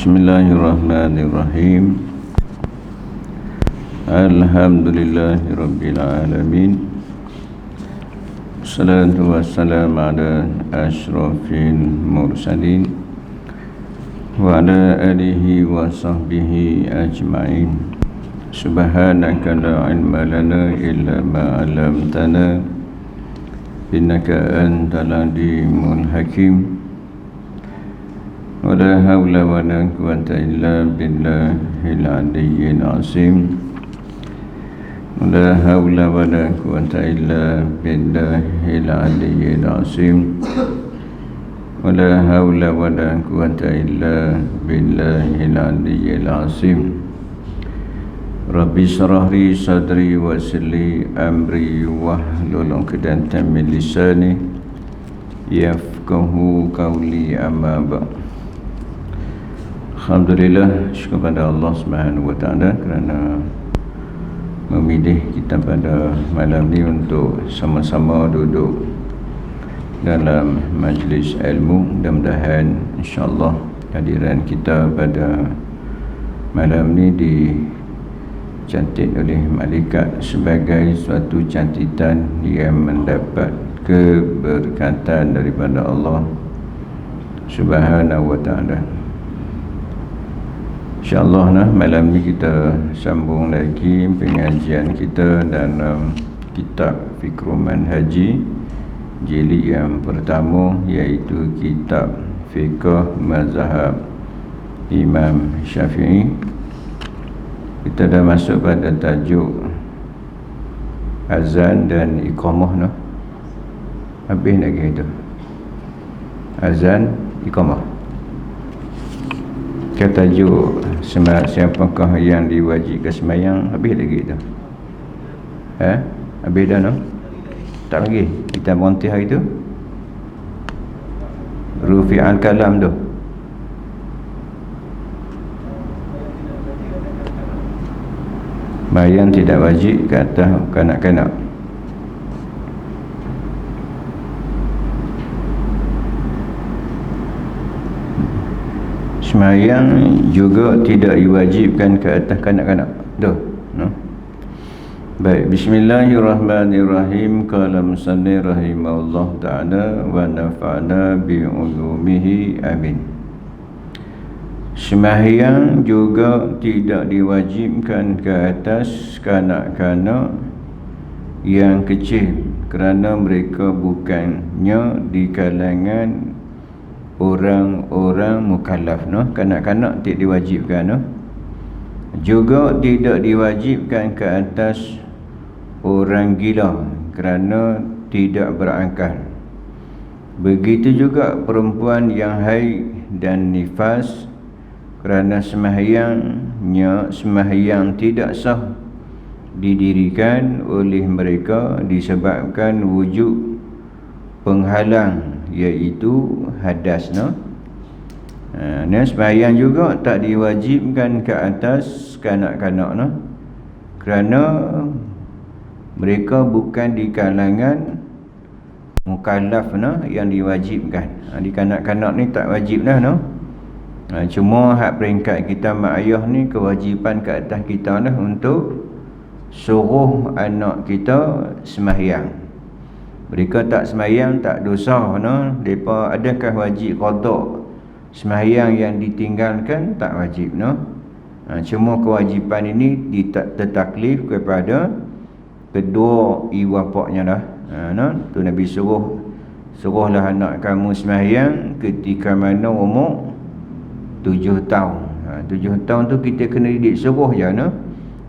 Bismillahirrahmanirrahim. Alhamdulillahirabbil alamin. Wassalatu wassalamu ala asyrafil mursalin wa ala alihi wa sahbihi ajma'in. Subhanaka la ilma lana illa ma 'allamtana innaka antal alimul hakim. Wala hawla wala quwwata illa billahil aliyyil azim. Wala hawla wala quwwata illa billahil aliyyil azim. Wala hawla wala quwwata illa billahil aliyyil azim. Rabbi shrah li sadri wa yassir li amri wahlul 'uqdatam min lisani yafqahu qawli, amma ba'd. Alhamdulillah, syukur pada Allah Subhanahu wa taala kerana memilih kita pada malam ni untuk sama-sama duduk dalam majlis ilmu. Mudah-mudahan insya-Allah kehadiran kita pada malam ni dicantik oleh malaikat sebagai suatu cantikan yang mendapat keberkatan daripada Allah Subhanahu wa taala. InsyaAllah malam ni kita sambung lagi pengajian kita dalam kitab Fiqh Manhaji jilid yang pertama, iaitu kitab Fiqh Mazhab Imam Syafi'i. Kita dah masuk pada tajuk azan dan iqamah. Habis lagi itu azan, iqamah. Kita tajuk siapakah yang diwajibkan sembahyang. Habis lagi tu. Habis dah tak lagi. Kita berhenti hari tu. Rufi'al kalam tu. Sembahyang tidak wajib ke atas kanak-kanak. Sembahyang juga tidak diwajibkan ke atas kanak-kanak. Baik, bismillahirrahmanirrahim. Qala musanni rahimahullah ta'ala wa nafa'na bi'ulumihi, amin. Sembahyang juga tidak diwajibkan ke atas kanak-kanak yang kecil kerana mereka bukannya di kalangan orang-orang mukallaf. Kanak-kanak tidak diwajibkan. Juga tidak diwajibkan ke atas orang gila kerana tidak berakal. Begitu juga perempuan yang haid dan nifas kerana sembahyang tidak sah didirikan oleh mereka disebabkan wujud penghalang, iaitu hadas. Sembahyang juga tak diwajibkan ke atas kanak-kanak kerana mereka bukan di kalangan mukallaf yang diwajibkan. Di kanak-kanak ni tak wajib cuma hak peringkat kita mak ayah ni kewajipan ke atas kita untuk suruh anak kita sembahyang. Mereka tak sembahyang tak dosa. Mereka adakah wajib qada sembahyang yang ditinggalkan? Tak wajib. Cuma kewajipan ini ditaklif kepada kedua ibu bapaknya tu Nabi suruhlah anak kamu sembahyang ketika mana umur 7 tahun. 7 tahun tu kita kena didik, suruh je.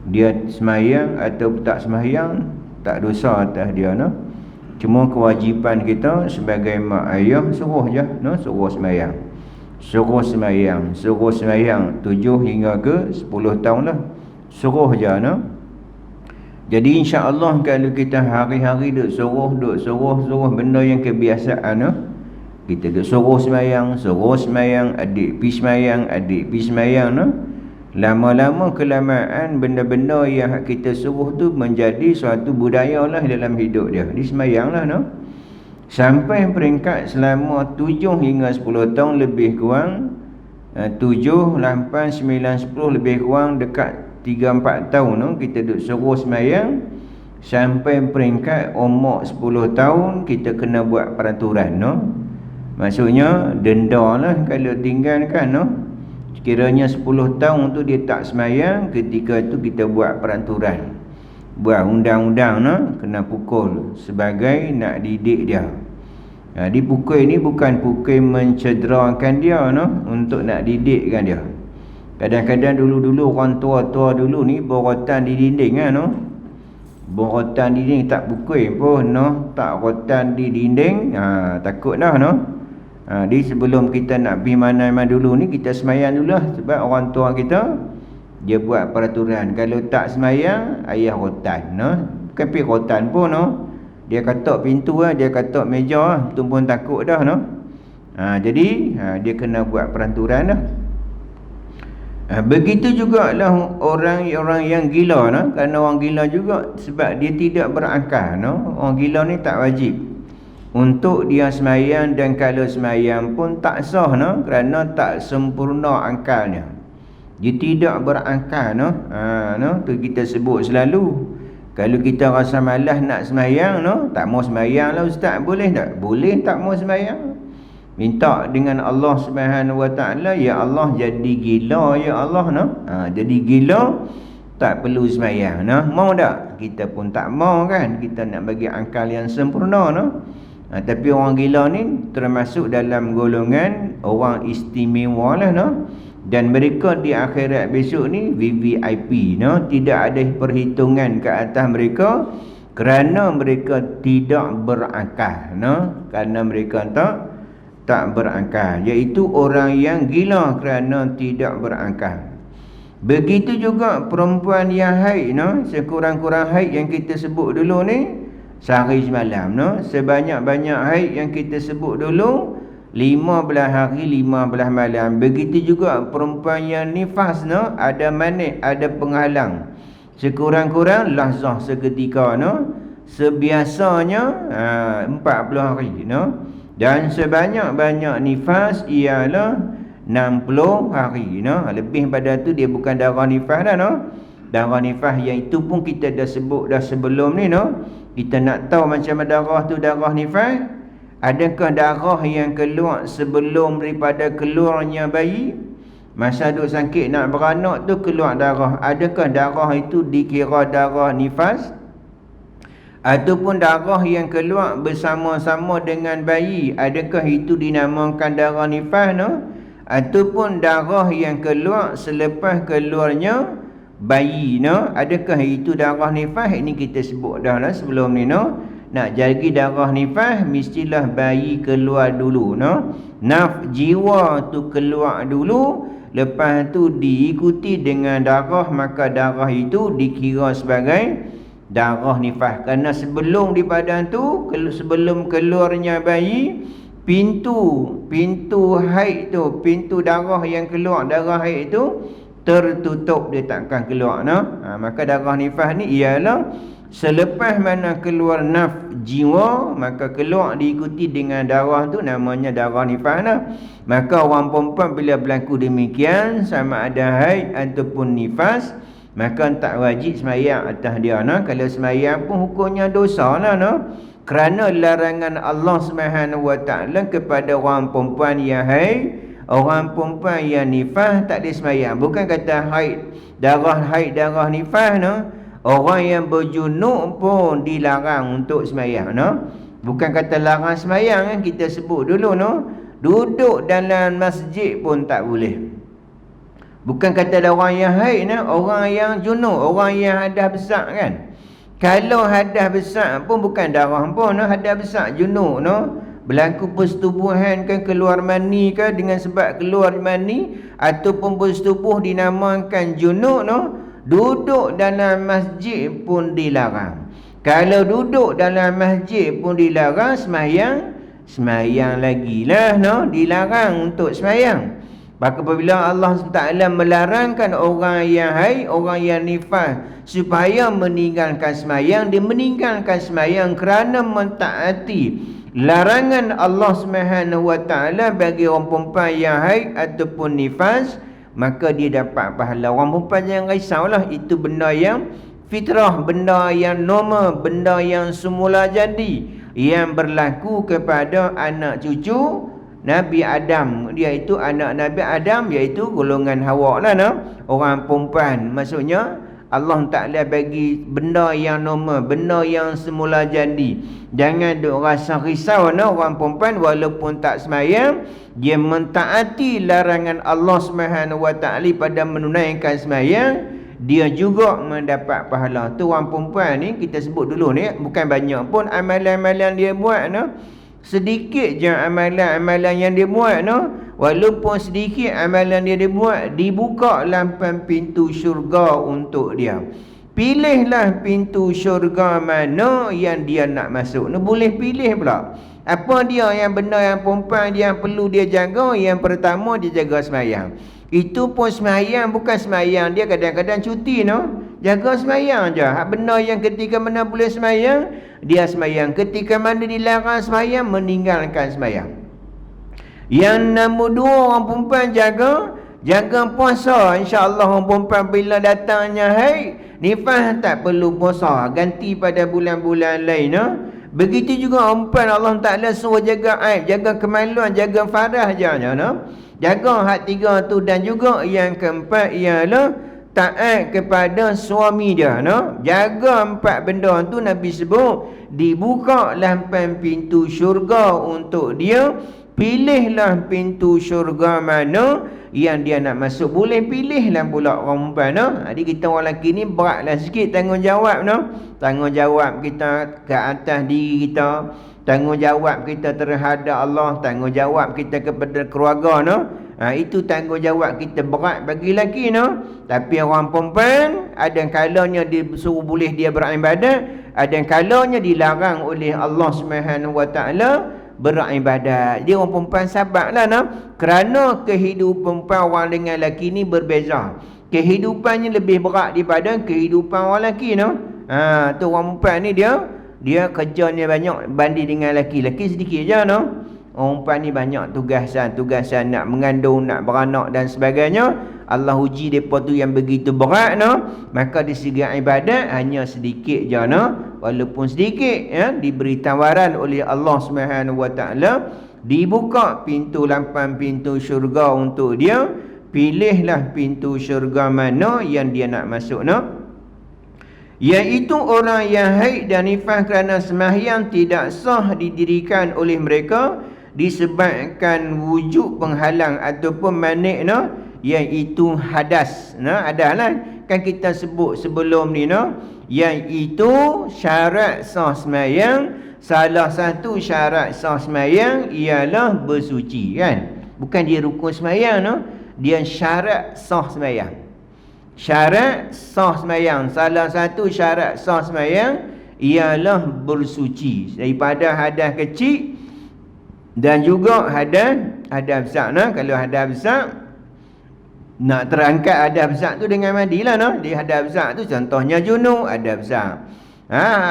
Dia sembahyang atau tak sembahyang tak dosa atas dia. Cuma kewajipan kita sebagai mak ayah suruh je, suruh sembahyang. Suruh sembahyang 7 hingga ke 10 tahun lah. Suruh je. Jadi insya-Allah kalau kita hari-hari duk suruh benda yang kebiasaan, kita duk suruh sembahyang, adik pi sembahyang, lama-lama kelamaan benda-benda yang kita suruh tu menjadi suatu budaya dalam hidup dia. Dia sembahyang sampai peringkat selama 7 hingga 10 tahun lebih kurang 7, 8, 9, 10 lebih kurang dekat 3-4 tahun no, kita duk suruh sembahyang sampai peringkat umur 10 tahun kita kena buat peraturan no. Maksudnya denda lah kalau tinggalkan no. Kiranya 10 tahun tu dia tak sembahyang, ketika tu kita buat peraturan, buat undang-undang no, kena pukul sebagai nak didik dia. Dipukul ni bukan pukul mencederakan dia no, untuk nak didikkan dia. Kadang-kadang dulu-dulu orang tua-tua dulu ni borotan di dinding kan no. Borotan di dinding tak pukul pun no, tak rotan di dinding, takut dah no. Di sebelum kita nak pergi mana-mana dulu ni kita sembahyang dulu lah, sebab orang tua kita dia buat peraturan kalau tak sembahyang ayah rotan no. Bukan pergi rotan pun no, dia katok pintu lah, dia katok meja lah, tu pun takut dah no. Jadi dia kena buat peraturan dah. Begitu jugalah orang-orang yang gila no? Kerana orang gila juga sebab dia tidak berakal no? Orang gila ni tak wajib untuk dia sembahyang, dan kalau sembahyang pun tak sah no? Kerana tak sempurna akalnya, dia tidak berakal no? No? Tu kita sebut selalu, kalau kita rasa malas nak sembahyang no? Tak mau sembahyang lah ustaz, boleh tak? Boleh tak mau sembahyang, minta dengan Allah Subhanahu Wa Taala, ya Allah jadi gila ya Allah no. Jadi gila tak perlu sembahyang no. Mau tak? Kita pun tak mau kan, kita nak bagi akal yang sempurna no. Tapi orang gila ni termasuk dalam golongan orang istimewa lah no. Dan mereka di akhirat besok ni VVIP no, tidak ada perhitungan ke atas mereka kerana mereka tidak berakal no. Kerana mereka tak berakal, iaitu orang yang gila kerana tidak berakal. Begitu juga perempuan yang haid no, sekurang-kurang haid yang kita sebut dulu ni sehari semalam no, sebanyak-banyak haid yang kita sebut dulu 15 hari 15 malam. Begitu juga perempuan yang nifas no, ada manik, ada penghalang, sekurang-kurang lahzah seketika no, sebiasanya 40 hari no. Dan sebanyak-banyak nifas ialah 60 hari no. Lebih pada tu dia bukan darah nifas dah no. Darah nifas yang itu pun kita dah sebut dah sebelum ni no. Kita nak tahu macam mana darah tu darah nifas. Adakah darah yang keluar sebelum daripada keluarnya bayi? Masa duk sakit nak beranak tu keluar darah, adakah darah itu dikira darah nifas? Ataupun darah yang keluar bersama-sama dengan bayi, adakah itu dinamakan darah nifas no? Ataupun darah yang keluar selepas keluarnya bayi no, adakah itu darah nifas? Ini kita sebut dah lah sebelum ni no. Nak jadi darah nifas mestilah bayi keluar dulu no. Jiwa tu keluar dulu, lepas tu diikuti dengan darah, maka darah itu dikira sebagai darah nifas. Kerana sebelum di badan tu, sebelum keluarnya bayi, pintu haid tu, pintu darah yang keluar, darah haid tu tertutup, dia takkan keluar no. Maka darah nifas ni ialah selepas mana keluar jiwa, maka keluar diikuti dengan darah tu, namanya darah nifas nah. Maka orang perempuan bila berlaku demikian, sama ada haid ataupun nifas, maka tak wajib sembahyang atas dia no. Kalau sembahyang pun hukumnya dosa lah no. Kerana larangan Allah Subhanahu Wa Taala kepada orang perempuan yang haid, orang perempuan yang nifas tak ada sembahyang. Bukan kata haid darah nifas no. Orang yang berjunuk pun dilarang untuk sembahyang no. Bukan kata larang sembahyang kan, kita sebut dulu no. Duduk dalam masjid pun tak boleh. Bukan kata ada orang yang haid no, orang yang junub, orang yang hadas besar kan. Kalau hadas besar pun bukan darah pun no, hadas besar junub no. Berlaku persetubuhan kan, keluar mani kan, dengan sebab keluar mani ataupun bersetubuh dinamakan junub no. Duduk dalam masjid pun dilarang. Kalau duduk dalam masjid pun dilarang, sembahyang lagilah no, dilarang untuk sembahyang. Maka apabila Allah SWT melarangkan orang yang haid, orang yang nifas supaya meninggalkan sembahyang, dia meninggalkan sembahyang kerana mentaati larangan Allah Subhanahu wa taala bagi orang perempuan yang haid ataupun nifas, maka dia dapat pahala. Orang perempuan jangan risaulah, itu benda yang fitrah, benda yang normal, benda yang semula jadi, yang berlaku kepada anak cucu Nabi Adam, iaitu anak Nabi Adam, iaitu golongan Hawa lah, no? Orang perempuan. Maksudnya Allah Ta'ala bagi benda yang normal, benda yang semula jadi. Jangan duk rasa risau, no? Orang perempuan walaupun tak semayang, dia mentaati larangan Allah Subhanahu wa taala pada menunaikan semayang, dia juga mendapat pahala. Tu orang perempuan ni, kita sebut dulu ni, bukan banyak pun amalan-amalan dia buat, no? Sedikit je amalan-amalan yang dia buat, no? Walaupun sedikit amalan dia buat, dibuka lampang pintu syurga untuk dia. Pilihlah pintu syurga mana yang dia nak masuk. No, boleh pilih pula. Apa dia yang benda yang perempuan dia yang perlu dia jaga? Yang pertama, dia jaga semayang. Itu pun semayang, bukan semayang dia kadang-kadang cuti, no? Jaga semayang je. Benda yang ketika mana boleh semayang, dia semayang. Ketika mana dilarang semayang, meninggalkan semayang. Yang nombor dua, orang perempuan jaga puasa. InsyaAllah orang perempuan bila datangnya haid, nifas, tak perlu puasa, ganti pada bulan-bulan lain, no? Begitu juga orang perempuan, Allah Ta'ala suruh jaga aib, jaga kemaluan, jaga farah je, no? Jaga hak tiga tu. Dan juga yang keempat ialah taat kepada suami dia, no? Jaga empat benda tu, Nabi sebut dibuka lampang pintu syurga untuk dia. Pilihlah pintu syurga mana yang dia nak masuk. Boleh pilihlah pula orang perempuan, no? Jadi kita orang lelaki ni beratlah sikit tanggungjawab, no? Tanggungjawab kita ke atas diri kita, tanggungjawab kita terhadap Allah, tanggungjawab kita kepada keluarga, no? Itu tanggungjawab kita berat bagi lelaki, no? Tapi orang perempuan, ada kalanya dia suruh boleh dia beribadat, ada kalanya dilarang oleh Allah Subhanahu wa taala beribadat. Dia orang perempuan sabarlah, no? Kerana kehidupan orang dengan lelaki ni berbeza. Kehidupannya lebih berat daripada kehidupan orang lelaki, no? Tu orang perempuan ni dia kerjanya banyak banding dengan lelaki. Lelaki sedikit je, no? Orang perempuan ni banyak tugasan nak mengandung, nak beranak dan sebagainya. Allah uji mereka tu yang begitu berat, no? Maka di segi ibadat hanya sedikit je, no? Walaupun sedikit, ya, diberi tawaran oleh Allah Subhanahu wa taala, dibuka pintu lampang pintu syurga untuk dia. Pilihlah pintu syurga mana yang dia nak masuk, no? Iaitu orang yang haid dan nifas kerana sembahyang tidak sah didirikan oleh mereka disebabkan wujud penghalang ataupun manik, no? Iaitu hadas, no? Adalah kan kita sebut sebelum ni, no? Iaitu syarat sah sembahyang. Salah satu syarat sah sembahyang ialah bersuci, kan? Bukan dia rukun sembahyang, no? Dia syarat sah sembahyang. Syarat sah sembahyang, salah satu syarat sah sembahyang ialah bersuci daripada hadas kecil dan juga hadas besar, no? Kalau hadas besar, nak terangkat hadas besar tu dengan mandilah, no? Di hadas besar tu contohnya junub, hadas besar.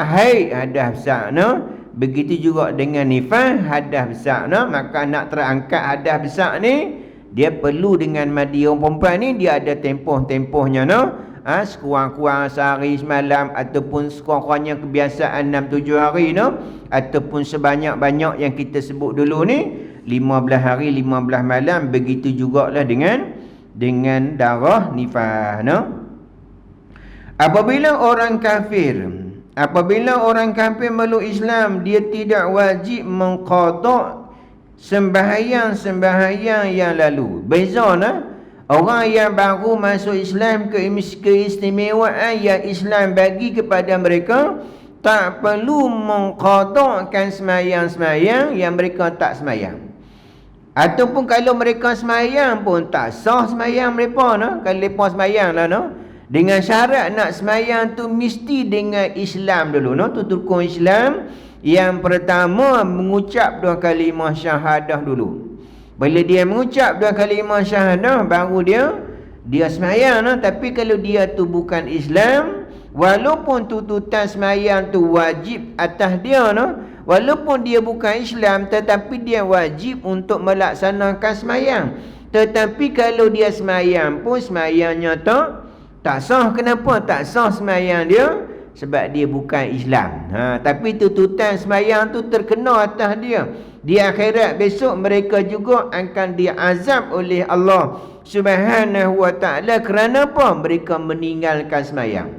Haid, hadas besar, no? Begitu juga dengan nifas, hadas besar, no? Maka nak terangkat hadas besar ni, dia perlu dengan mandi. Orang perempuan ni dia ada tempoh-tempohnya, no? Sekurang-kurang sehari semalam, ataupun sekurang-kurangnya kebiasaan 6-7 hari, no? Ataupun sebanyak-banyak yang kita sebut dulu ni, 15 hari 15 malam. Begitu jugalah dengan darah nifas, no? Apabila orang kafir meluk Islam, dia tidak wajib mengqada sembahyang yang lalu. Beza, nah? Orang yang baru masuk Islam, keistimewaan yang Islam bagi kepada mereka, tak perlu mengqadakan sembahyang yang mereka tak sembahyang. Ataupun kalau mereka sembahyang pun tak sah sembahyang mereka, no? Kalau mereka sembahyang lah, no? Dengan syarat nak sembahyang tu mesti dengan Islam dulu, no? Tu rukun Islam. Yang pertama, mengucap 2 kalimah syahadah dulu. Bila dia mengucap 2 kalimah syahadah, baru dia sembahyang, no? Tapi kalau dia tu bukan Islam, walaupun tuntutan sembahyang tu wajib atas dia, no? Walaupun dia bukan Islam, tetapi dia wajib untuk melaksanakan semayang. Tetapi kalau dia semayang pun semayangnya tak sah. Kenapa tak sah semayang dia? Sebab dia bukan Islam. Tapi tuntutan semayang tu terkena atas dia. Di akhirat besok mereka juga akan diazab oleh Allah Subhanahu wa ta'ala. Kerana apa? Mereka meninggalkan semayang.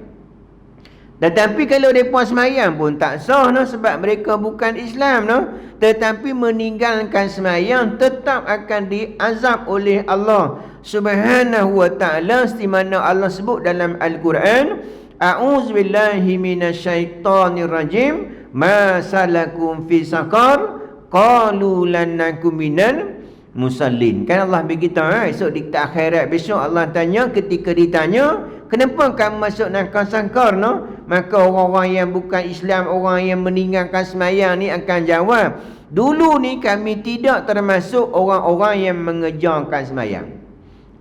Tetapi kalau mereka semayang pun tak sah, no? Sebab mereka bukan Islam, no? Tetapi meninggalkan semayang tetap akan diazab oleh Allah Subhanahu wa ta'ala. Seperti mana Allah sebut dalam Al-Quran, A'udzubillahi minasyaitonirrajim, ma salakum fi saqar, qalu lan nakum minal musallin. Kan Allah beritahu, esok di akhirat besok Allah tanya, ketika ditanya, kenapa kamu masuk neraka saqar, no? Maka orang-orang yang bukan Islam, orang yang meninggalkan semayang ni akan jawab, dulu ni kami tidak termasuk orang-orang yang mengejarkan semayang.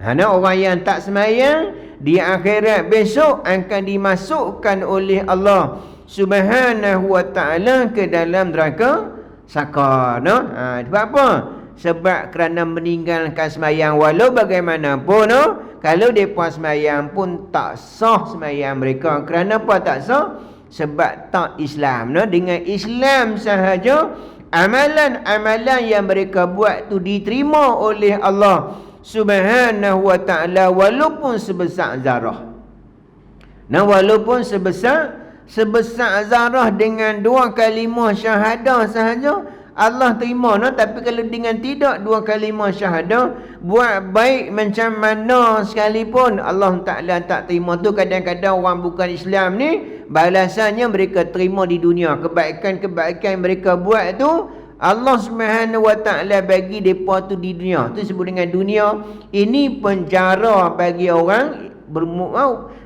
Orang yang tak semayang di akhirat besok akan dimasukkan oleh Allah Subhanahu wa ta'ala ke dalam neraka saqar, no? Sebab apa? Sebab kerana meninggalkan semayang. Walau bagaimanapun, no? Kalau mereka semayang pun tak sah semayang mereka. Kerana apa tak sah? Sebab tak Islam, no? Dengan Islam sahaja amalan-amalan yang mereka buat tu diterima oleh Allah Subhanahu wa ta'ala, walaupun sebesar zarah. Walaupun sebesar zarah, dengan 2 kalimah syahadah sahaja Allah terima, no? Tapi kalau dengan tidak 2 kalimah syahadah, buat baik macam mana sekalipun, Allah Ta'ala tak terima. Tu kadang-kadang orang bukan Islam ni, balasannya mereka terima di dunia. Kebaikan-kebaikan mereka buat tu, Allah Subhanahu wa ta'ala bagi mereka tu di dunia. Tu sebut dengan dunia. Ini penjara bagi orang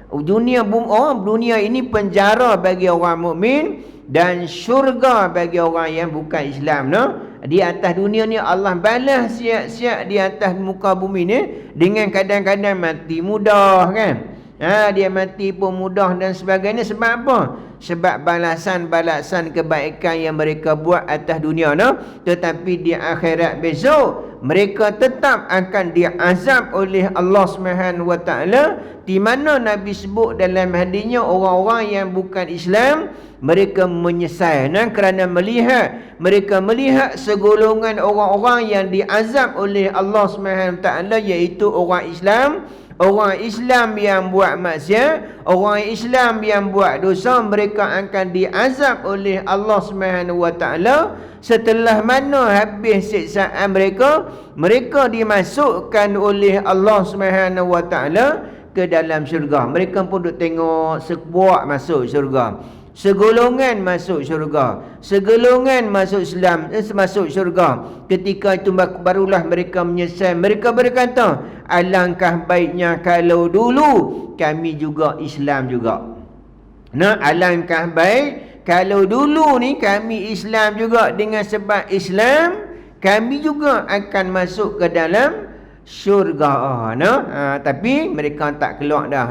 dunia ini penjara bagi orang mukmin, dan syurga bagi orang yang bukan Islam, no? Di atas dunia ni Allah balas siap-siap di atas muka bumi ni dengan kadang-kadang mati mudah, kan? Dia mati pun mudah dan sebagainya. Sebab apa? Sebab balasan-balasan kebaikan yang mereka buat atas dunia, no? Tetapi di akhirat besok mereka tetap akan diazab oleh Allah Subhanahu wa ta'ala. Di mana Nabi sebut dalam hadisnya, orang-orang yang bukan Islam mereka menyesal, kerana mereka melihat segolongan orang-orang yang diazab oleh Allah Subhanahu wa ta'ala, iaitu orang Islam. Orang Islam yang buat maksiat, orang Islam yang buat dosa, mereka akan diazab oleh Allah Subhanahu wa ta'ala. Setelah mana habis siksaan mereka dimasukkan oleh Allah Subhanahu wa ta'ala ke dalam syurga. Mereka pun duk tengok sebuah masuk syurga, segolongan masuk syurga, segolongan masuk Islam, masuk syurga. Ketika itu barulah mereka menyesal. Mereka berkata, alangkah baiknya kalau dulu kami juga Islam juga. Alangkah baik kalau dulu ni kami Islam juga. Dengan sebab Islam, kami juga akan masuk ke dalam syurga. Tapi mereka tak keluar dah,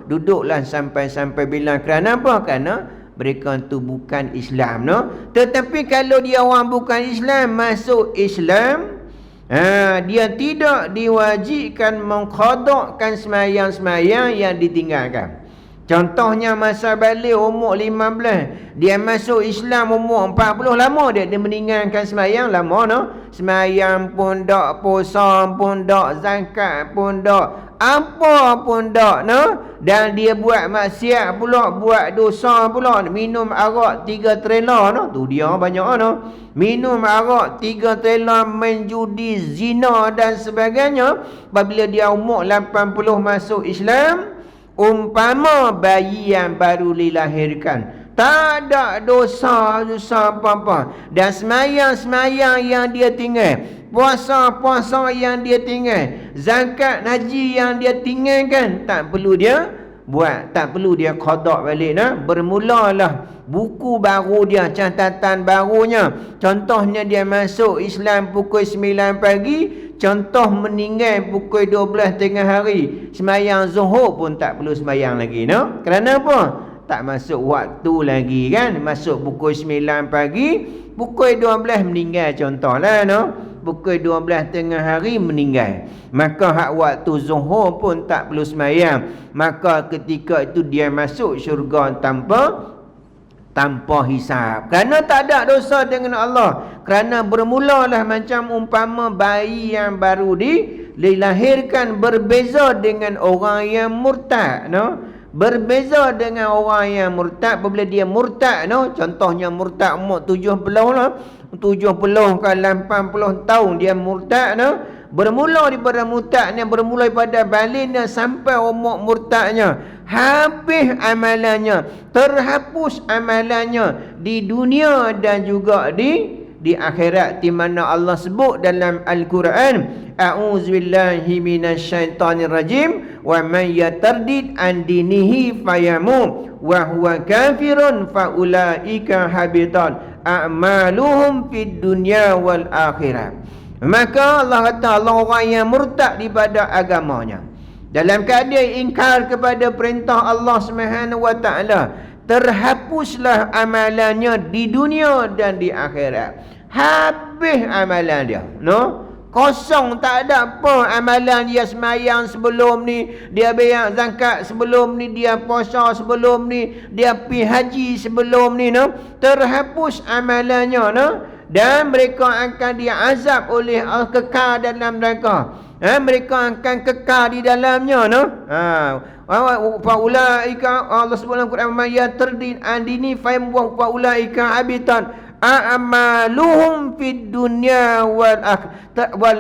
duduklah sampai bila. Kerana apa? Kerana mereka tu bukan Islam, Tetapi kalau dia orang bukan Islam masuk Islam, dia tidak diwajibkan mengqadakkan semayang-semayang yang ditinggalkan. Contohnya masa balik umur 15, dia masuk Islam umur 40, lama dia meninggalkan semayang, lama, Semayang pun tak, puasa pun tak, zakat pun tak, apa pun tak, Dan dia buat maksiat pula, buat dosa pula, minum arak 3 trailer, Tu dia banyak, Minum arak 3 trailer, main judi, zina dan sebagainya. Apabila dia umur 80 masuk Islam, umpama bayi yang baru dilahirkan, tak ada dosa apa-apa, dan semayang-semayang yang dia tinggal, puasa-puasa yang dia tinggal, zakat haji yang dia tinggalkan, tak perlu dia buat, tak perlu dia qada balik. Bermulalah buku baru dia, catatan barunya. Contohnya dia masuk Islam pukul 9 pagi, contoh meninggal pukul 12 tengah hari, semayang zuhur pun tak perlu semayang lagi, Kerana apa? tak masuk waktu lagi kan, masuk pukul 9 pagi, pukul 12 meninggal contohlah no. Pukul 12 tengah hari meninggal. Maka hak waktu zuhur pun tak perlu sembahyang. Maka ketika itu dia masuk syurga tanpa hisab. Kerana tak ada dosa dengan Allah. Kerana bermulalah macam umpama bayi yang baru dilahirkan, berbeza dengan orang yang murtad no. Berbeza dengan orang yang murtad. Apabila dia murtad no, contohnya murtad umur 70 lah, 70 ke 80 tahun dia murtad no. Bermula daripada murtadnya, bermula daripada balignya sampai umur murtadnya, habis amalannya, terhapus amalannya di dunia dan juga di akhirat, di mana Allah sebut dalam Al-Quran, a'udzubillahi minasyaitonirrajim, wa man yatardid an dinihi fayamut wa huwa kafirun fa ulaika habitat a'maluhum fid dunya wal akhirah. Maka Allah kata, Allah orang yang murtad daripada agamanya, dalam keadaan ingkar kepada perintah Allah Subhanahu wa taala, terhapuslah amalannya di dunia dan di akhirat. Habis amalan dia no, kosong, tak ada apa amalan dia. Semayang sebelum ni, dia bayar zakat sebelum ni, dia puasa sebelum ni, dia pergi haji sebelum ni no, terhapus amalannya no. Dan mereka akan diazab oleh Allah, kekal dalam neraka. Mereka akan kekal di dalamnya no. Fa ulaika, Allah sebut dalam Quran, man yatardin an dini fa ulaika habitan a'maluhum fid dunya wal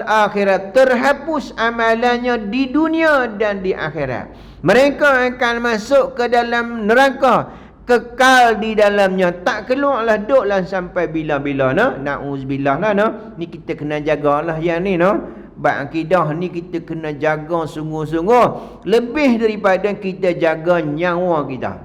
akhirat. Terhapus amalannya di dunia dan di akhirat. Mereka akan masuk ke dalam neraka, kekal di dalamnya, tak keluarlah, duduklah sampai bila-bila no. Na'udzubillah lah no. Ni kita kena jagalah yang ni no. Bab akidah ni kita kena jaga sungguh-sungguh, lebih daripada kita jaga nyawa kita.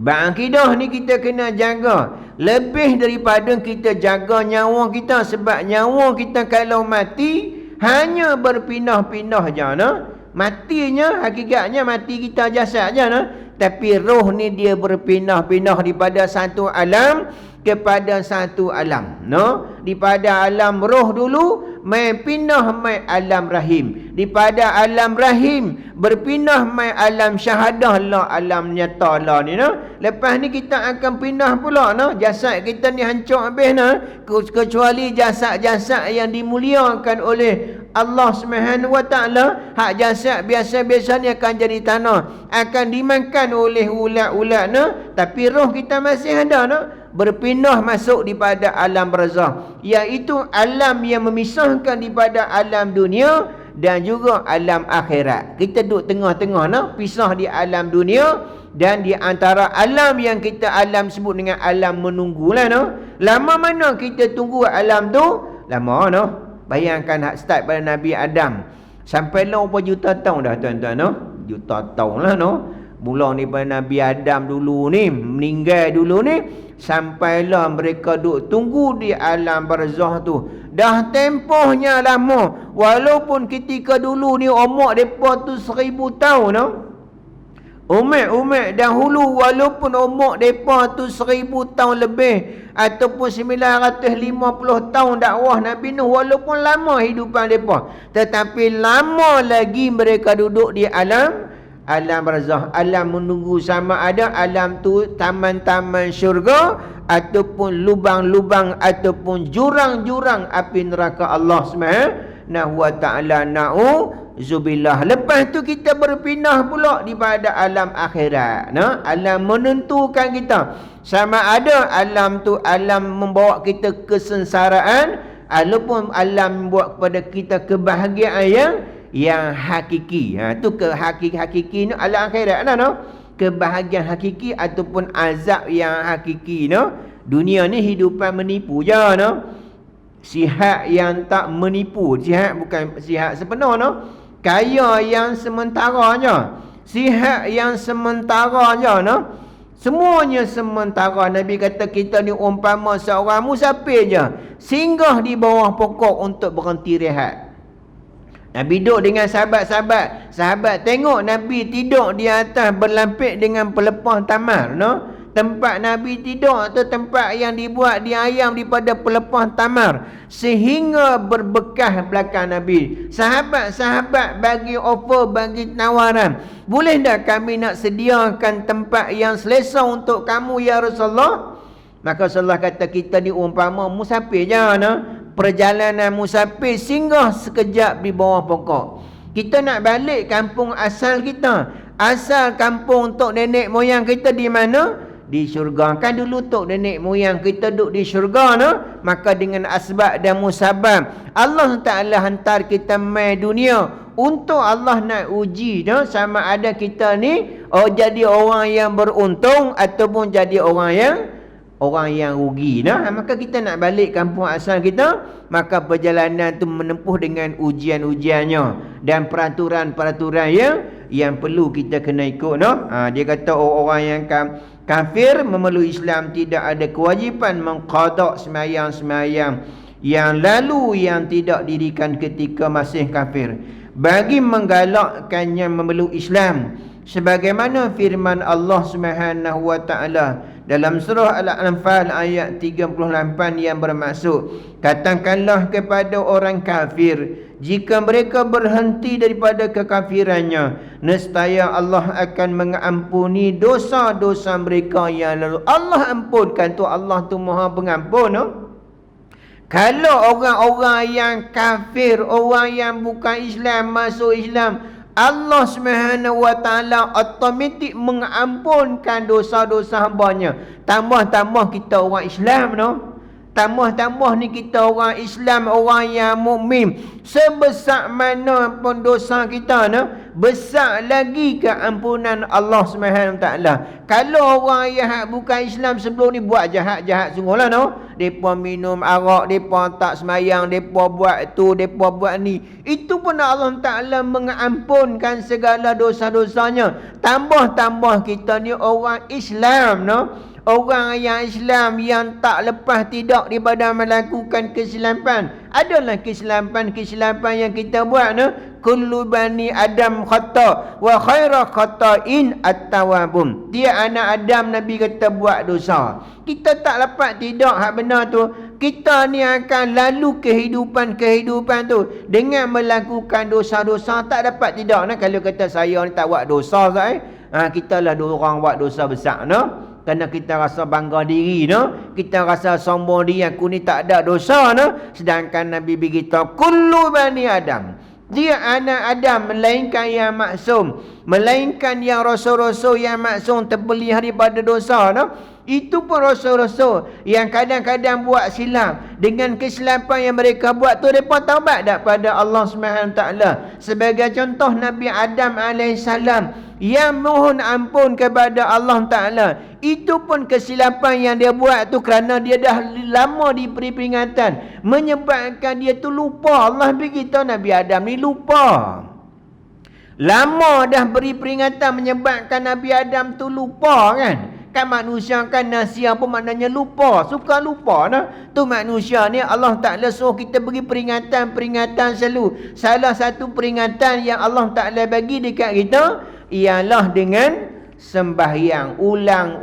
Bab akidah ni kita kena jaga lebih daripada kita jaga nyawa kita. Sebab nyawa kita kalau mati hanya berpindah-pindah je no. Matinya hakikatnya mati kita jasad je no. Tapi roh ni dia berpindah-pindah daripada satu alam kepada satu alam no. Daripada alam roh dulu mai pindah mai alam rahim, daripada alam rahim berpindah mai alam syahadah lah, alam nyata lah ni no. Lepas ni kita akan pindah pula no. Jasad kita ni hancur habis no, kecuali jasad-jasad yang dimuliakan oleh Allah Subhanahu wa taala. Hak jasad biasa-biasa ni akan jadi tanah, akan dimakan oleh ulat-ulat no. Tapi roh kita masih ada no, berpindah masuk daripada alam barzakh, iaitu alam yang memisahkan daripada alam dunia dan juga alam akhirat. Kita duduk tengah-tengah no, pisah di alam dunia dan di antara alam yang kita alam sebut dengan alam menunggulah no. Lama mana kita tunggu alam tu? Lama no. Bayangkan hak start pada Nabi Adam sampai lah berapa juta tahun dah tuan-tuan no. Juta tahun lah no. Mula ni pada Nabi Adam dulu ni, meninggal dulu ni, sampailah mereka duk tunggu di alam barzakh tu. Dah tempohnya lama. Walaupun ketika dulu ni umur mereka tu 1000 tahun no. Umat dahulu walaupun umur mereka tu 1000 tahun lebih ataupun 950 tahun dakwah Nabi Nuh, walaupun lama hidupan mereka, tetapi lama lagi mereka duduk di alam barzakh, alam menunggu. Sama ada alam tu taman-taman syurga ataupun lubang-lubang ataupun jurang-jurang api neraka Allah Subhanahu wa taala. Na'udzubillah. Lepas tu kita berpindah pula daripada alam akhirat no? Alam menentukan kita, sama ada alam tu alam membawa kita kesengsaraan ataupun alam membawa kepada kita kebahagiaan yang hakiki. Tu hakiki ni alam akhirat lah no. Kebahagiaan hakiki ataupun azab yang hakiki no. Dunia ni hidupan menipu je no. Sihat yang tak menipu, sihat bukan sihat sepenuh no. Kaya yang sementara je, sihat yang sementara je no. Semuanya sementara. Nabi kata kita ni umpama seorang musafir je, singgah di bawah pokok untuk berhenti rehat. Nabi duduk dengan sahabat-sahabat. Sahabat tengok Nabi tidur di atas berlampik dengan pelepah tamar, no? Tempat Nabi tidur tu tempat yang dibuat di ayam daripada pelepah tamar, sehingga berbekas belakang Nabi. Sahabat-sahabat bagi offer, bagi tawaran, boleh tak kami nak sediakan tempat yang selesa untuk kamu ya Rasulullah? Maka Rasulullah kata, kita ni umpama musafir je, no? Perjalanan musafir singgah sekejap di bawah pokok. Kita nak balik kampung asal kita. Asal kampung tok nenek moyang kita di mana? Di syurga. Kan dulu tok nenek moyang kita duduk di syurga, no? Maka dengan asbab dan musabab, Allah Ta'ala hantar kita mai dunia untuk Allah nak uji, no? Sama ada kita ni jadi orang yang beruntung ataupun jadi orang yang rugi, nah. Maka kita nak balik kampung asal kita, maka perjalanan tu menempuh dengan ujian-ujiannya dan peraturan-peraturan yang perlu kita kena ikut, no. Dia kata orang yang kafir memeluk Islam tidak ada kewajipan mengqada sembahyang-sembahyang yang lalu yang tidak dirikan ketika masih kafir, bagi menggalakkannya memeluk Islam, sebagaimana firman Allah Subhanahu wa taala dalam surah Al-Anfal ayat 38 yang bermaksud, katakanlah kepada orang kafir, jika mereka berhenti daripada kekafirannya, nescaya Allah akan mengampuni dosa-dosa mereka yang lalu. Allah ampunkan tu, Allah tu Maha Pengampun, no? Kalau orang-orang yang kafir, orang yang bukan Islam masuk Islam, Allah Subhanahu wa taala automatik mengampunkan dosa-dosa hamba-Nya. Tambah-tambah kita orang Islam, no? Tambah-tambah ni kita orang Islam, orang yang mukmin. Sebesar mana pun dosa kita, no? Besar lagi keampunan Allah Subhanahu wa taala. Kalau orang yang bukan Islam sebelum ni buat jahat-jahat sungguhlah, no? Depa minum arak, depa tak sembahyang, depa buat tu, depa buat ni. Itu pun Allah Taala mengampunkan segala dosa-dosanya. Tambah-tambah kita ni orang Islam, no? Orang yang Islam yang tak lepas tidak daripada melakukan kesilapan. Adalah kesilapan yang kita buat, no? Kullu bani Adam khata wa khaira khata'in at-tawwabun. Dia anak Adam, Nabi kata buat dosa. Kita tak lepas tidak hak benar tu. Kita ni akan lalu kehidupan tu dengan melakukan dosa-dosa, tak dapat tidak. Nah, kalau kata saya ni tak buat dosa, kita lah dua orang buat dosa besar, no? Kerana kita rasa bangga diri, no? Kita rasa sombong diri, aku ni tak ada dosa, no? Sedangkan Nabi beritahu kullu bani Adam, dia anak Adam, melainkan yang maksum, melainkan yang rasul-rasul yang maksum terpelihara daripada dosa, no? Itu pun rasul-rasul yang kadang-kadang buat silap. Dengan kesilapan yang mereka buat tu, mereka taubat tak pada Allah SWT. Sebagai contoh Nabi Adam AS yang mohon ampun kepada Allah Ta'ala. Itu pun kesilapan yang dia buat tu kerana dia dah lama diberi peringatan, menyebabkan dia tu lupa. Allah beritahu Nabi Adam ni lupa. Lama dah beri peringatan menyebabkan Nabi Adam tu lupa, kan? Kan manusia kan nasia apa maknanya lupa, suka lupa, nah. Tu manusia ni Allah Ta'ala suruh kita beri peringatan selalu. Salah satu peringatan yang Allah Ta'ala bagi dekat kita ialah dengan sembahyang ulang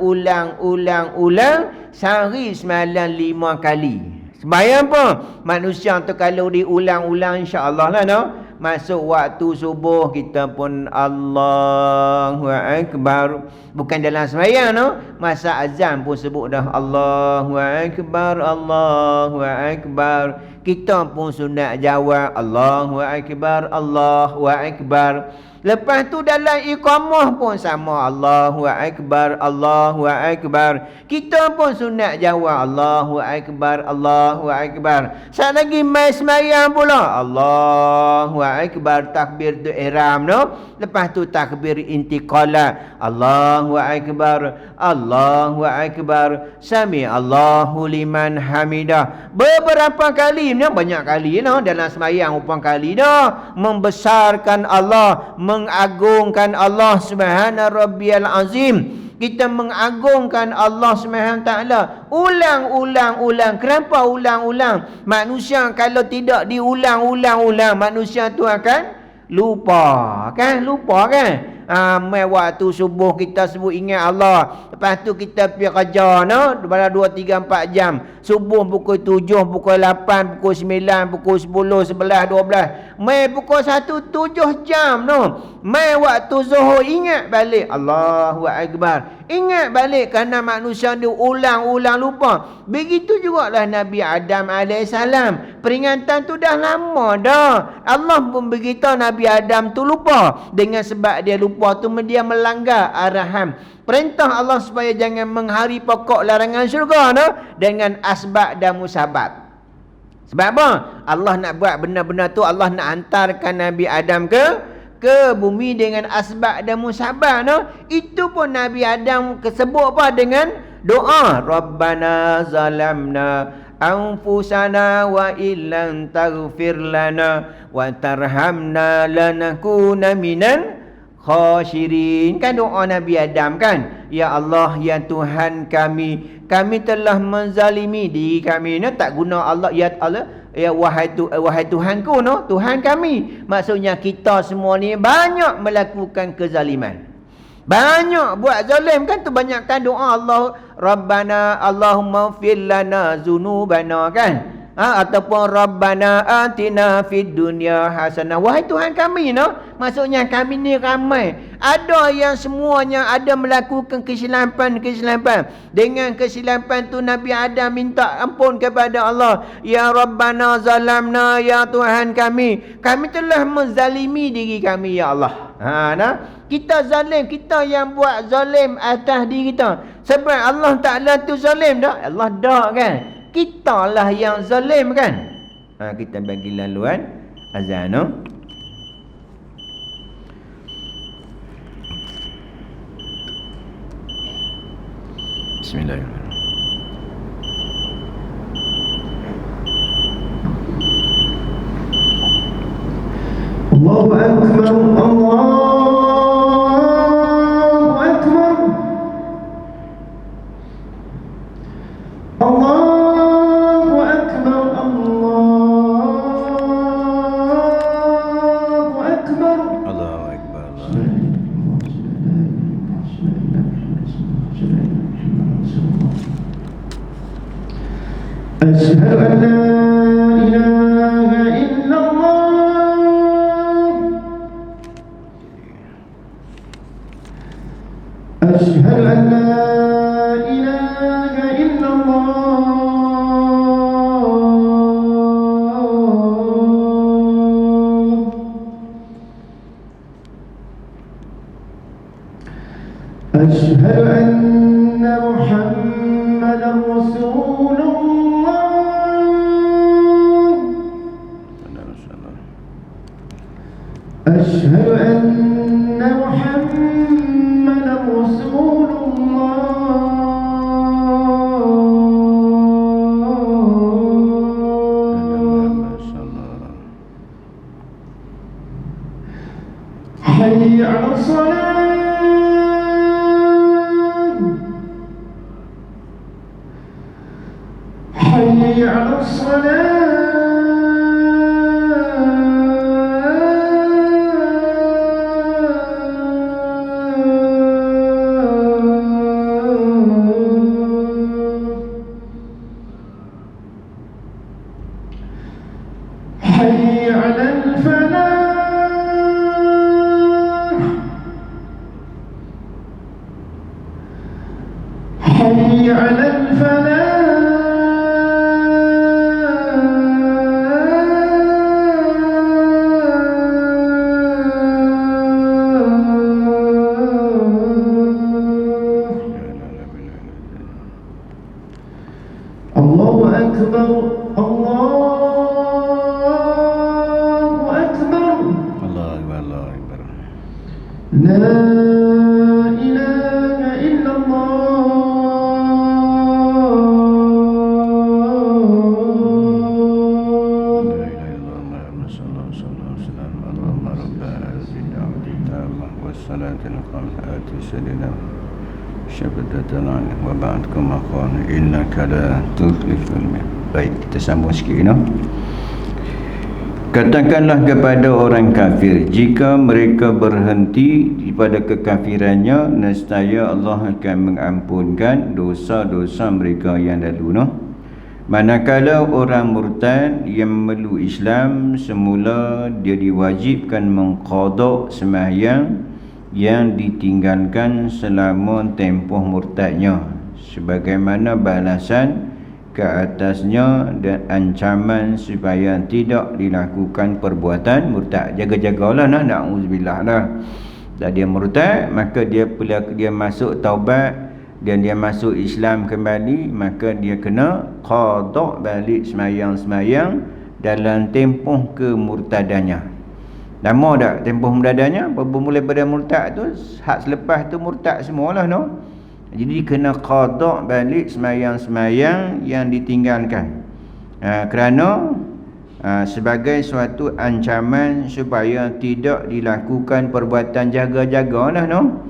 sehari semalam 5 kali. Sembahyang apa? Manusia tu kalau diulang-ulang insya-Allah lah, no? Masuk waktu subuh kita pun Allahu Akbar. Bukan dalam sembahyang, no? Masa azan pun sebut dah Allahu Akbar, Allahu Akbar. Kita pun sunat jawab Allahu Akbar, Allahu Akbar. Lepas tu dalam iqamah pun sama Allahu Akbar, Allahu Akbar. Kita pun sunat jawab Allahu Akbar, Allahu Akbar. Sat lagi mai sembahyang pula Allahu Akbar, takbir tu ihram, no? Lepas tu takbir intiqalah Allahu Akbar, Allahu Akbar, sami Allahu liman hamidah. Beberapa kali, no? Banyak kali, no? Dalam sembahyang upang kali dah membesarkan Allah, mengagungkan Allah Subhana Rabbiyal Azim. Kita mengagungkan Allah SWT. Ulang. Kenapa ulang-ulang? Manusia kalau tidak diulang-ulang, manusia tu akan lupa kan? Mai waktu subuh kita sebut ingat Allah. Lepas tu kita pergi kerja pada 2, 3, 4 jam. Subuh pukul 7, pukul 8, pukul 9, pukul 10, 11, 12. Mai pukul 1, 7 jam Mai waktu zuhur ingat balik Allahu Akbar. Ingat balik kerana manusia dia ulang-ulang lupa. Begitu jugalah Nabi Adam AS. Peringatan tu dah lama dah. Allah pun beritahu Nabi Adam tu lupa. Dengan sebab dia lupa tu dia melanggar arahan. Perintah Allah supaya jangan menghari pokok larangan syurga dengan asbab dan musabab. Sebab apa? Allah nak buat benda-benda tu, Allah nak hantarkan Nabi Adam ke bumi dengan asbab dan musabab Itu pun Nabi Adam sebut apa? Dengan doa. Rabbana zalamna anfusana wa illam taghfir lana wa tarhamna lanakuna minan khasyirin. Kan doa Nabi Adam kan? Ya Allah, ya Tuhan kami telah menzalimi diri kami. Tak guna Allah, ya Allah, ya wahai Tuhanku, Tuhan kami. Maksudnya kita semua ni banyak melakukan kezaliman. Banyak buat zalim kan, tu banyakkan doa Allah Rabbana Allahumma fir lana zunubana kan. Ataupun Rabbana atina fid dunya hasanah. Wahai Tuhan kami maksudnya kami ni ramai. Ada yang semuanya ada melakukan kesilapan. Dengan kesilapan tu Nabi Adam minta ampun kepada Allah. Ya Rabbana zalamna, ya Tuhan kami telah menzalimi diri kami ya Allah. Kita zalim, kita yang buat zalim atas diri kita. Sebab Allah Ta'ala tu zalim dah. Allah dah kan. Kita lah yang zalim kan. Kita bagi laluan azan Bismillahirrahmanirrahim. Allahu Akbar, Allahu Akbar, Allahu Akbar, Allahu Akbar, Allahu Akbar. Asyhadu an la ilaha illallah, asyhadu an la ilaha illallah, asyhadu anna Muhammadan Rasulullah, asyhadu anna Muhammadan Rasulullah. Hayya 'alas salat, hayya 'alas salat. حي على الفلاح، حي على الفلاح. الله أكبر، الله لا إله إلا الله. لا إله إلا الله صلى الله عليه وسلم. اللهم رب هذه الدعوة التامة والصلاة القائمة آت سيدنا ta'ala wa ba'daka maqan innaka la tukhliful mi'ad. Baik, kita sambung sikit no. Katakanlah kepada orang kafir, jika mereka berhenti pada kekafirannya, nescaya Allah akan mengampunkan dosa-dosa mereka yang lalu no. Manakala orang murtad yang memeluk Islam, semula dia diwajibkan mengqada sembahyang yang ditinggalkan selama tempoh murtadnya, sebagaimana balasan ke atasnya dan ancaman supaya tidak dilakukan perbuatan murtad. Jaga-jagalah nah, na'udzubillah lah. Dah dia murtad, maka dia masuk taubat dan dia masuk Islam kembali, maka dia kena qada balik semayang-semayang dalam tempoh kemurtadannya. Lama tak tempoh murtadannya? Bermula pada murtad tu, hak selepas tu murtad semualah no. Jadi kena qada balik semayang-semayang yang ditinggalkan. Kerana sebagai suatu ancaman supaya tidak dilakukan perbuatan jaga-jagalah no.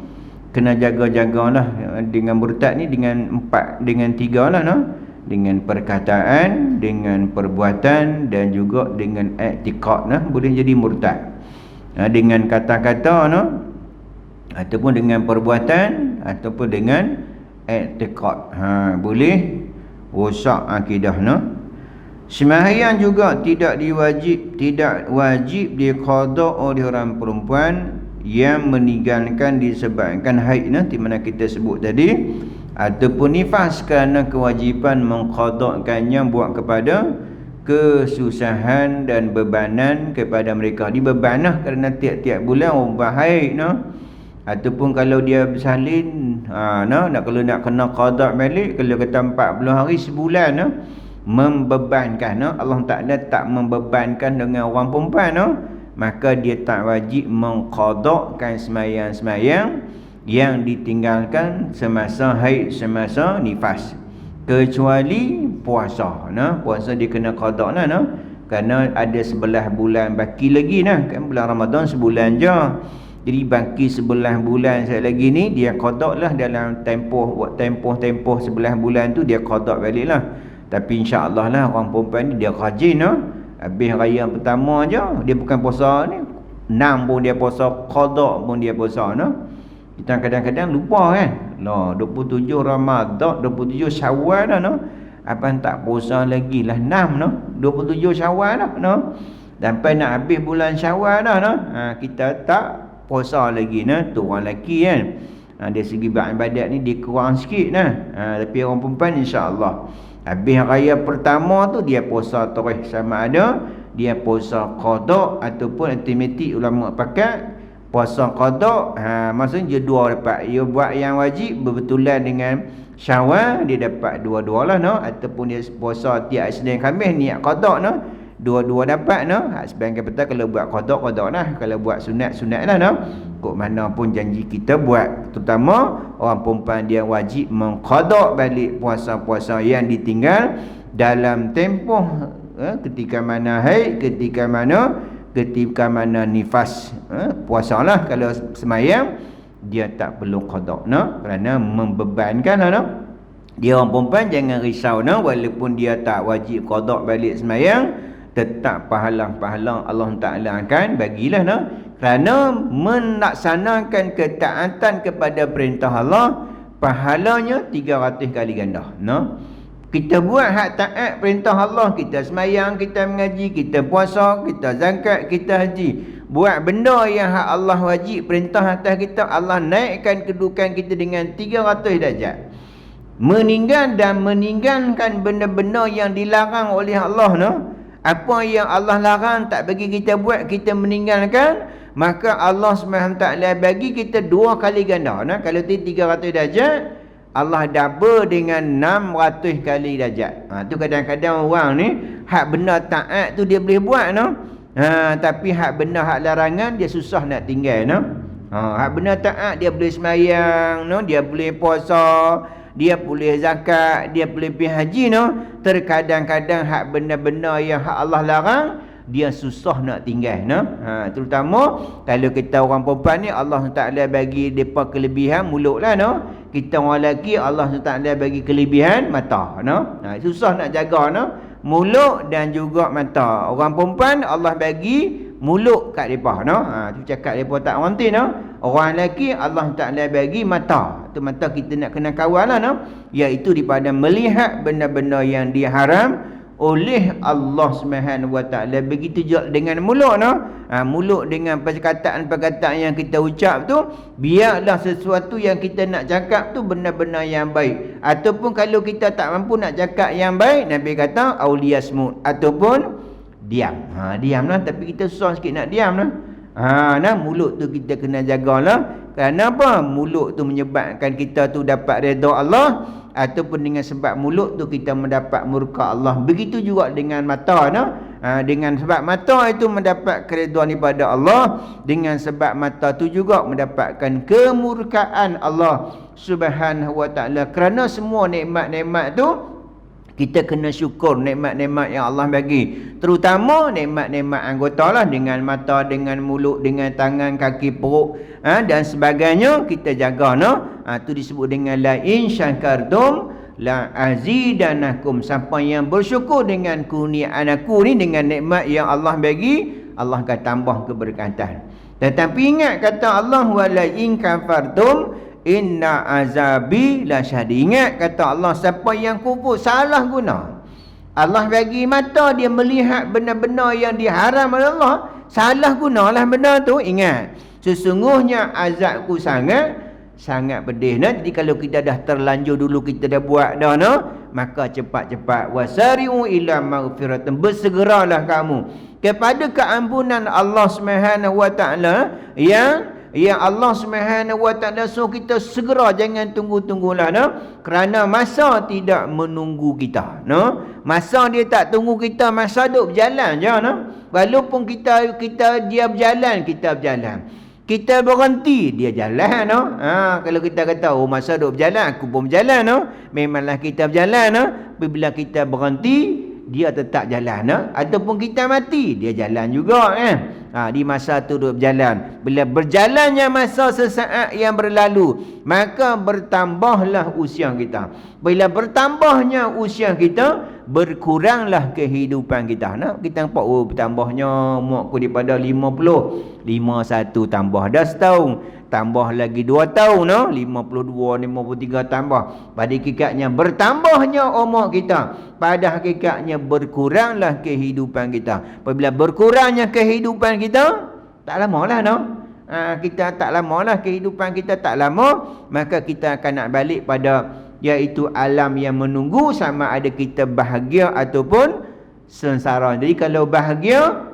Kena jaga-jagalah dengan murtad ni dengan 3 lah no. Dengan perkataan, dengan perbuatan dan juga dengan i'tiqad nah, boleh jadi murtad. Dengan kata-kata no, ataupun dengan perbuatan ataupun dengan i'tiqad. Boleh rosak akidah no. Sembahyang juga tidak wajib diqada oleh orang perempuan yang meninggalkan disebabkan haid nanti mana kita sebut tadi, ataupun nifas, kerana kewajipan mengqadakannya buat kepada kesusahan dan bebanan kepada mereka. Dibebanah kerana tiap-tiap bulan ubah haid no. Ataupun kalau dia bersalin kalau nak kena qada balik, kalau kata 40 hari sebulan no, membebankan no. Allah Ta'ala tak membebankan dengan orang perempuan no, maka dia tak wajib mengqadakan semayang-semayang yang ditinggalkan semasa haid, semasa nifas, kecuali puasa no. Puasa dia kena qada no, kerana ada 11 bulan baki lagi nah, kan bulan Ramadan sebulan je. Jadi baki 11 bulan sekali lagi ni dia qada lah dalam tempoh 11 bulan tu dia qada balik lah. Tapi insya-Allah lah orang perempuan ni dia rajin no. Habis raya pertama je dia bukan puasa ni, 6 pun dia puasa, qada pun dia puasa no. Kita kadang-kadang lupa kan. 27 Ramadan, 27 Syawal dah no. Abang tak puasa lagi lah 6 no. 27 Syawal dah no. Sampai nak habis bulan Syawal dah no. Kita tak puasa lagi no. Tu orang lelaki kan. Dari segi ibadat ni dia kurang sikit nah. Tapi orang perempuan insya-Allah habis raya pertama tu dia puasa terus, sama ada dia puasa qada ataupun automatik ulama pakat puasa qada. Maksudnya dia dua dapat. Dia buat yang wajib berbetulan dengan Syawal, dia dapat dua-dua lah no. Ataupun dia puasa tiap Isnin Khamis niat qada no, dua-dua dapat no. Sebagian kata kalau buat qada lah, kalau buat sunat lah no. Kok mana pun janji kita buat, terutama orang perempuan dia wajib mengqada balik puasa-puasa yang ditinggal dalam tempoh ketika mana haid, ketika mana nifas. Puasalah. Kalau semayang dia tak perlu qada no, kerana membebankan no. Dia orang perempuan jangan risau no, walaupun dia tak wajib qada balik semayang, tetap pahala-pahala Allah Ta'ala akan bagilah no. Kerana melaksanakan ketaatan kepada perintah Allah, pahalanya 300 kali ganda no. Kita buat hak taat perintah Allah, kita semayang, kita mengaji, kita puasa, kita zakat, kita haji, buat benda yang hak Allah wajib perintah atas kita, Allah naikkan kedudukan kita dengan 300 darjat. Meninggalkan benda-benda yang dilarang oleh Allah no. Apa yang Allah larang tak bagi kita buat, kita meninggalkan, maka Allah SWT bagi kita 2 kali ganda nah. Kalau 300 darjat, Allah double dengan 600 kali darjat. Tu kadang-kadang orang ni hak benda taat tu dia boleh buat no. Tapi hak benda hak larangan dia susah nak tinggal no. Hak benda taat dia boleh semayang no, dia boleh puasa, dia boleh zakat, dia boleh pergi haji no. Terkadang-kadang hak benda-benda yang hak Allah larang dia susah nak tinggal no. Terutama kalau kita orang perempuan ni Allah Ta'ala bagi depa kelebihan mulut lah no. Kita orang lelaki Allah SWT bagi kelebihan mata, no? Susah nak jaga, no? Mulut dan juga mata. Orang perempuan Allah bagi mulut kat depa, no? Tu cakap depa tak ngerti, no? Orang lelaki Allah Taala bagi mata. Tu mata kita nak kena kawal lah, no? Iaitu daripada melihat benda-benda yang diharam oleh Allah Subhanahu Wa Taala. Begitu juga dengan mulut, no? Mulut dengan perkataan-perkataan yang kita ucap tu, biarlah sesuatu yang kita nak cakap tu benda-benda yang baik. Ataupun kalau kita tak mampu nak cakap yang baik, Nabi kata auliyasmut, ataupun diam. Diamlah, tapi kita susah sikit nak diam, no? Mulut tu kita kena jagalah. Kerana apa? Mulut tu menyebabkan kita tu dapat redha Allah, ataupun dengan sebab mulut tu kita mendapat murka Allah. Begitu juga dengan mata, no? Dengan sebab mata itu mendapat keridhaan daripada Allah, dengan sebab mata tu juga mendapatkan kemurkaan Allah Subhanahu Wa Taala. Kerana semua nikmat-nikmat tu kita kena syukur nikmat-nikmat yang Allah bagi. Terutama nikmat-nikmat anggota lah, dengan mata, dengan mulut, dengan tangan, kaki, perut, dan sebagainya kita jaga, no? Tu disebut dengan la in syakartum la azidanakum. Siapa yang bersyukur dengan kurniaan aku ni, dengan nikmat yang Allah bagi, Allah akan tambah keberkatan. Tetapi ingat kata Allah, wala in kafartum inna azabi la syadid. Ingat kata Allah, siapa yang kufur salah guna, Allah bagi mata dia melihat benda-benda yang diharam oleh Allah, salah gunalah benda tu. Ingat, sesungguhnya azabku sangat pedih, no? Jadi kalau kita dah terlanjur dulu, kita dah buat dah, no? Maka cepat-cepat wasari'u ila maghfiratin, bersegeralah kamu kepada keampunan Allah Subhanahu Wa Taala, yang Allah Subhanahu Wa Taala suruh kita segera, jangan tunggu-tunggulah, no? Kerana masa tidak menunggu kita, no? Masa dia tak tunggu kita, masa duk berjalan je, no? Walaupun kita dia berjalan, kita berjalan. Kita berhenti, dia jalan, no? Kalau kita kata, oh masa duk berjalan, aku pun berjalan, no? Memanglah kita berjalan, no? Bila kita berhenti, dia tetap jalan, no? Ataupun kita mati, dia jalan juga, kan? Di masa tu duduk berjalan. Bila berjalannya masa sesaat yang berlalu, maka bertambahlah usia kita. Bila bertambahnya usia kita, berkuranglah kehidupan kita. Kita nampak, oh bertambahnya umur aku daripada 50, 51 tambah dah setahun, tambah lagi 2 tahun, no? 52, 53 tambah. Pada hakikatnya bertambahnya umur kita, pada hakikatnya berkuranglah kehidupan kita. Apabila berkurangnya kehidupan kita, tak lama lah, no? Kita tak lama lah, kehidupan kita tak lama, maka kita akan nak balik pada iaitu alam yang menunggu, sama ada kita bahagia ataupun sengsara. Jadi kalau bahagia,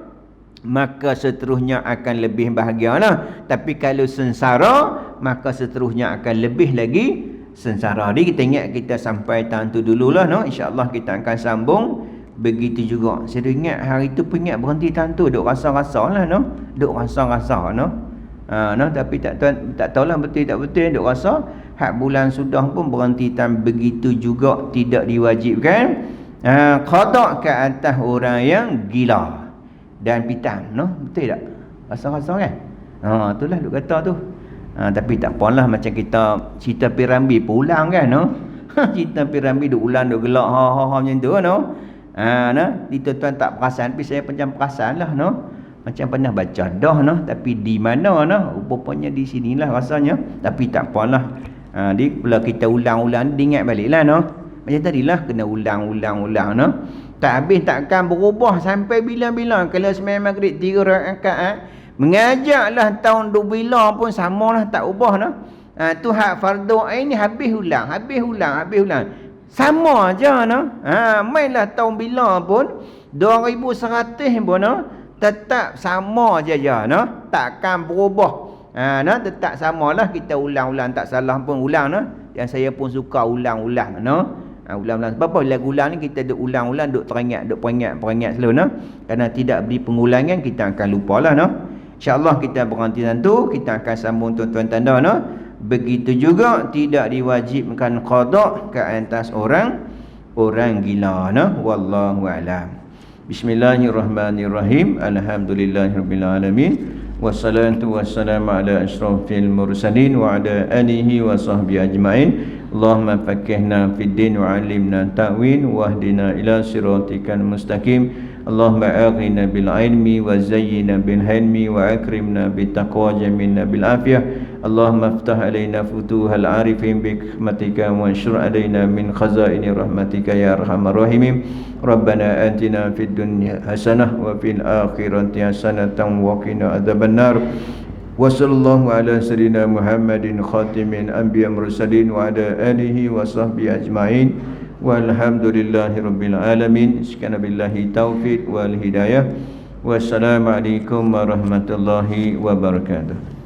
maka seterusnya akan lebih bahagia lah. Tapi kalau sengsara, maka seterusnya akan lebih lagi sengsara. Jadi kita ingat kita sampai tahun tu dululah, no? InsyaAllah kita akan sambung. Begitu juga, saya ingat hari tu pun ingat berhenti tahun tu, duk rasa-rasa lah, no? Duk rasa-rasa, no? Tapi tak tahulah betul tak betul, duk rasa. Hak bulan sudah pun berhenti tahun. Begitu juga tidak diwajibkan qada ke atas orang yang gila dan pitan, no? Betul tak? Rasa-rasa kan? Itulah duk kata tu. Tapi tak apalah, macam kita cerita Pirambi pun ulang kan, no? Cerita Pirambi duk ulang, duk gelak macam tu, no? Itu tuan tak perasan, tapi saya macam perasan lah, no? Macam pernah baca dah, no? Tapi di mana, no? Rupanya di sinilah rasanya. Tapi tak apalah. Bila kita ulang-ulang, diingat balik lah, no? Macam tadilah, kena ulang-ulang, no? Tak habis takkan berubah sampai bila-bila. Kalau sembahyang maghrib 3 rakaat, mengajaklah tahun 2 bila pun samalah, tak ubah, no? Tu hak fardu ain ni habis ulang. Sama aja, no? Mainlah tahun bila pun 2100 pun, no? Tetap sama aja, no? Takkan berubah. Tetap samalah, kita ulang-ulang, tak salah pun ulang, no? Dan saya pun suka ulang-ulang, no? Ulang-ulang. Sebab apa? Lagu ulang ni kita duk ulang-ulang, duk teringat, duk peringat selalu, no? Kerana tidak beri pengulangan, kita akan lupalah, no? InsyaAllah kita berhenti tentu, kita akan sambung tuan-tuan tanda, no? Begitu juga tidak diwajibkan qada ke atas orang gila, no? Wallahu a'lam. Bismillahirrahmanirrahim. Alhamdulillahirabbil alamin. wassalatu wassalamu ala asyrafil mursalin wa ala alihi wa sahbihi ajma'in. Allahumma faqqihna fid din wa 'allimna ta'wil wahdina ila siratikal mustaqim. Allahumma aghina bil ilmi wa zayyina bil hilmi wa akrimna bit taqwa jamilna bil afiyah. Allahumma iftah alaina futuhal arifin bi hikmatika wa anshur alaina min khazaini rahmatika ya arhamar rahimin. Rabbana atina fid dunya hasanah wa fil akhirati hasanatan wa qina adzabannar. Wa sallallahu ala sayyidina Muhammadin khatimin anbiya mursalin wa ala alihi wa sahbihi ajma'in. Walhamdulillahi rabbil alamin. Sekian billahi taufiq wal hidayah. Wassalamualaikum warahmatullahi wabarakatuh.